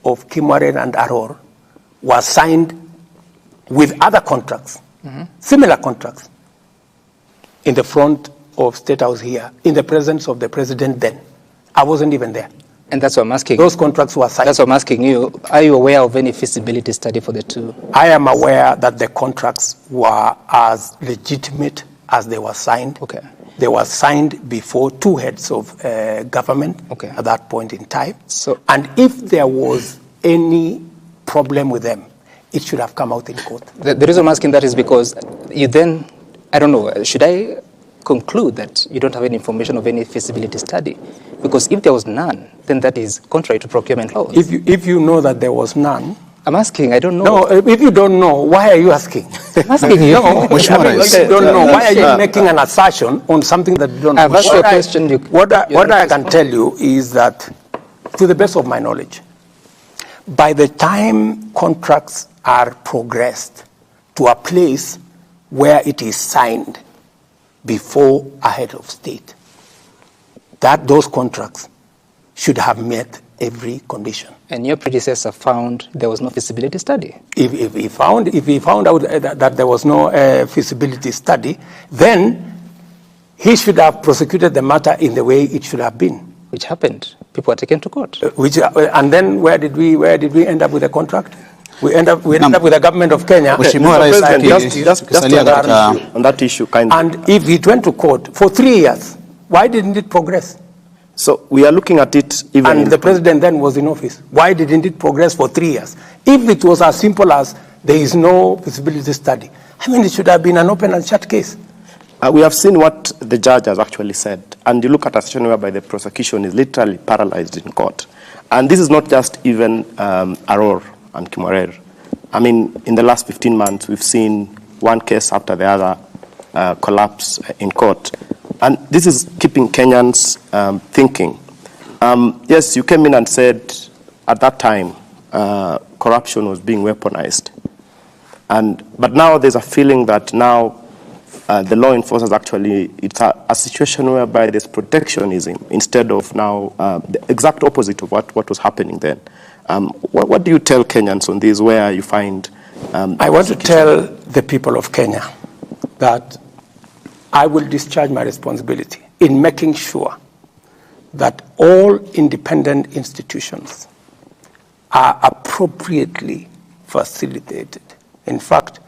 of Kimwarer and Aror was signed with other contracts, similar contracts, in the front of State House here, in the presence of the president then. I wasn't even there. And that's what I'm asking. Those contracts were signed. That's what I'm asking you. Are you aware of any feasibility study for the two? I am aware that the contracts were as legitimate as they were signed. Okay. They were signed before two heads of government at that point in time. And if there was any problem with them, it should have come out in court. The reason I'm asking that is because you then, I don't know, should I conclude that you don't have any information of any feasibility study? Because if there was none, then that is contrary to procurement laws. If you know that there was none, I'm asking, I don't know. No, if you don't know, why are you asking? I'm asking you. No, if you don't know, why are you making an assertion on something that you don't know? I've asked you a question. What I can tell you is that, to the best of my knowledge, by the time contracts are progressed to a place where it is signed before a head of state, that those contracts should have met every condition. And your predecessor found there was no feasibility study? If he found out that there was no feasibility study, then he should have prosecuted the matter in the way it should have been. Which happened. People were taken to court. And then where did we end up with the contract? We end up with the government of Kenya. Just on that issue, and if it went to court for 3 years, why didn't it progress? So we are looking at it even. And the president then was in office. Why didn't it progress for 3 years? If it was as simple as there is no feasibility study, I mean, it should have been an open and shut case. We have seen what the judge has actually said. And you look at a situation whereby the prosecution is literally paralyzed in court. And this is not just even Aror and Kimwarer. I mean, in the last 15 months, we've seen one case after the other collapse in court. And this is keeping Kenyans thinking. Yes, you came in and said at that time corruption was being weaponized. But now there's a feeling that now the law enforcers actually, it's a situation whereby there's protectionism instead of now the exact opposite of what was happening then. What do you tell Kenyans on this, where you find... I want to tell the people of Kenya that I will discharge my responsibility in making sure that all independent institutions are appropriately facilitated. In fact,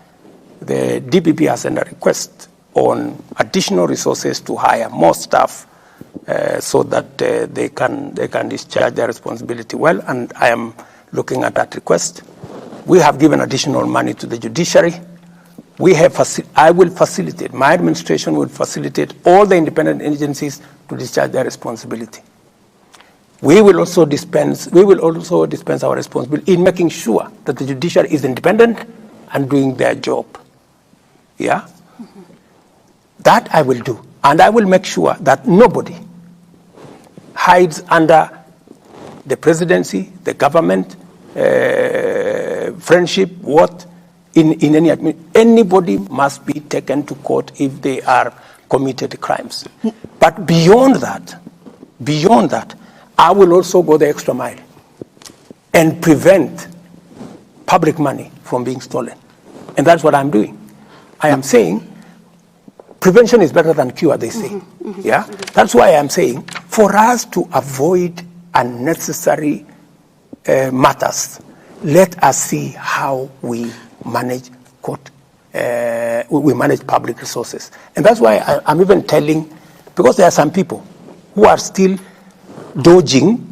the DPP has sent a request on additional resources to hire more staff so that they can discharge their responsibility well, and I am looking at that request. We have given additional money to the judiciary. I will facilitate, my administration will facilitate all the independent agencies to discharge their responsibility. We will also dispense our responsibility in making sure that the judiciary is independent and doing their job. Yeah? Mm-hmm. That I will do. And I will make sure that nobody hides under the presidency, the government, friendship, in any anybody must be taken to court if they are committed crimes. But beyond that, I will also go the extra mile and prevent public money from being stolen. And that's what I'm doing. I am saying prevention is better than cure, they say. Mm-hmm, mm-hmm, yeah? Mm-hmm. That's why I'm saying for us to avoid unnecessary matters, let us see how we manage we manage public resources. And that's why I'm even telling, because there are some people who are still dodging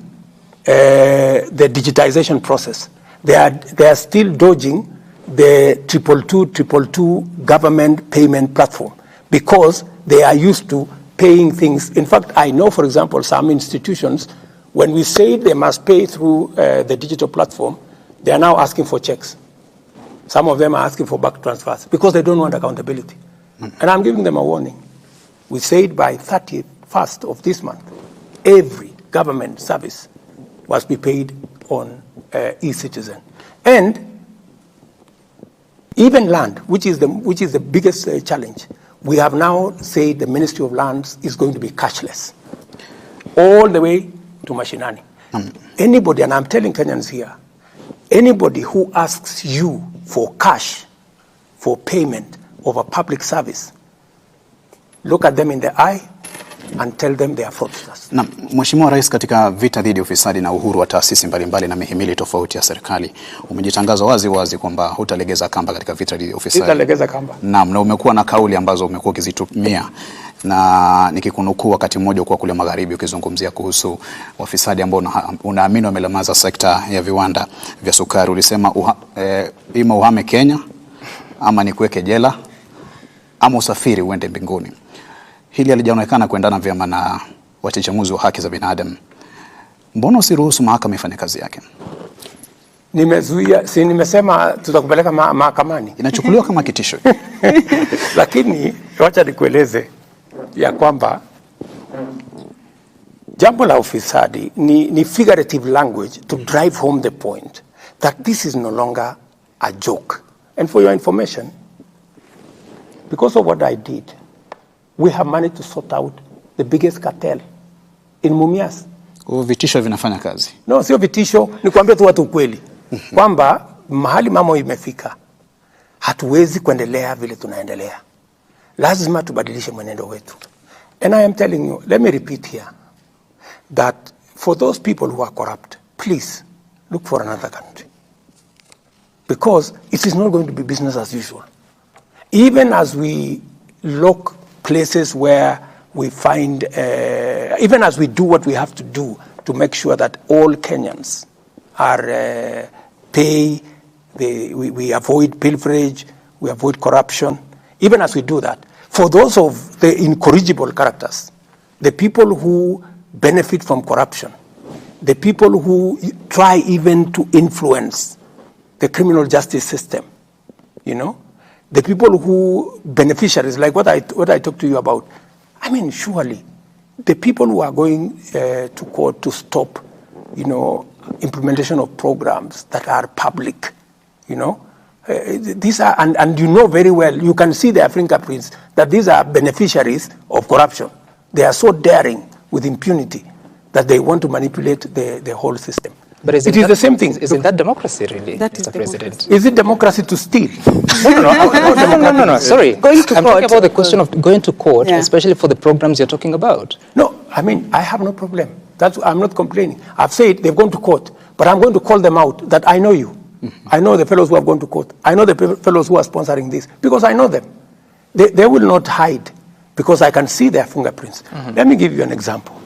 the digitization process. They are still dodging the 222 government payment platform because they are used to paying things. In fact, I know, for example, some institutions, when we say they must pay through the digital platform, they are now asking for checks. Some of them are asking for back transfers because they don't want accountability. And I'm giving them a warning. We said by 31st of this month, every government service must be paid on e-citizen. And even land, which is the biggest challenge, we have now said the Ministry of Lands is going to be cashless, all the way to mashinani. Anybody, and I'm telling Kenyans here, anybody who asks you for cash for payment of a public service, look at them in the eye and tell them they are fraudsters. Na Mheshimiwa Rais, katika vita dhidi ya ufisadi na uhuru wa taasisi mbalimbali na mihimili tofauti ya serikali, umejitangaza wazi kwamba hutalegeza kamba katika vita dhidi ya ufisadi. Hutalegeza kamba. Naam, na umekuwa na kauli ambazo umekuwa ukizitumia, na nikikunukuu wakati mmoja kwa kule magharibi ukizungumzia kuhusu wafisadi ambao unaamini wamelemaza sekta ya viwanda vya sukari. Ulisema ima uhame Kenya, ama ni kuweke jela, ama usafiri uende mbinguni. Hili halijaonekana kuendana vyema na wachechemuzi wa haki za binadamu. Mbona usiruhusu mahakama ifanye kazi yake? Nimezuia, si nimesema tutakupeleka mahakamani. Inachukuliwa kama kitisho. Lakini wacha nikueleze ya kwamba jambo la ufisadi ni figurative language to drive home the point that this is no longer a joke. And for your information, because of what I did, we have managed to sort out the biggest cartel in Mumias. Vitisho vinafanya kazi? No, sio vitisho, ni kuambia tu watu ukweli. Kwamba mahali mambo imefika, hatuwezi kuendelea vile tunaendelea. Lazima tubadilishe mwenendo wetu. And I am telling you, let me repeat here, that for those people who are corrupt, please look for another country. Because it is not going to be business as usual. Even as we look places where we find, even as we do what we have to do to make sure that all Kenyans are we avoid pilferage, we avoid corruption. Even as we do that, for those of the incorrigible characters, the people who benefit from corruption, the people who try even to influence the criminal justice system, you know, the people who beneficiaries, like what I talked to you about. I mean, surely the people who are going to court to stop, you know, implementation of programs that are public, you know, these are, and you know very well, you can see their fingerprints, that these are beneficiaries of corruption. They are so daring with impunity that they want to manipulate the whole system. But it is the same thing. Isn't that democracy, really, Mr. President? Is it democracy to steal? No, sorry. Going to I'm court. talking about the question of going to court, especially for the programs you're talking about. No, I mean, I have no problem. I'm not complaining. I've said they've gone to court, but I'm going to call them out that I know you. I know the fellows who have gone to court. I know the fellows who are sponsoring this, because I know them. They will not hide, because I can see their fingerprints. Let me give you an example.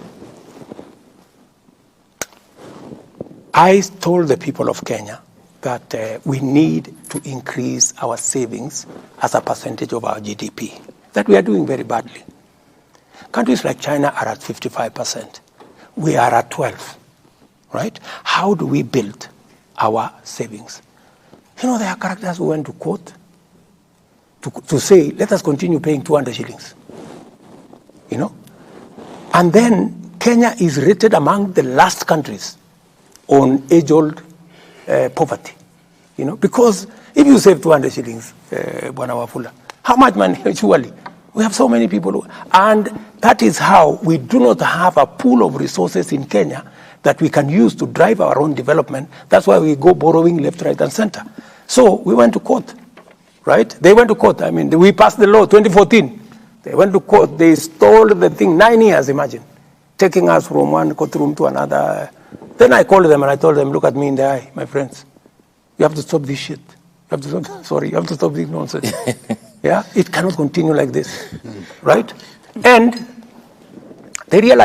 I told the people of Kenya that we need to increase our savings as a percentage of our GDP, that we are doing very badly. Countries like China are at 55%. We are at 12%, right? How do we build our savings? You know, there are characters who went to court to say, let us continue paying 200 shillings, you know? And then Kenya is rated among the last countries on age-old poverty, you know, because if you save 200 shillings, Bwana Wafula, how much money? Surely, we have so many people, and that is how we do not have a pool of resources in Kenya that we can use to drive our own development. That's why we go borrowing left, right, and center. So we went to court, right? They went to court. I mean, we passed the law 2014. They went to court. They stole the thing 9 years. Imagine taking us from one courtroom to another. Then I called them and I told them, look at me in the eye, my friends. You have to stop this shit. You have to stop, you have to stop this nonsense. Yeah, it cannot continue like this, right? And they realized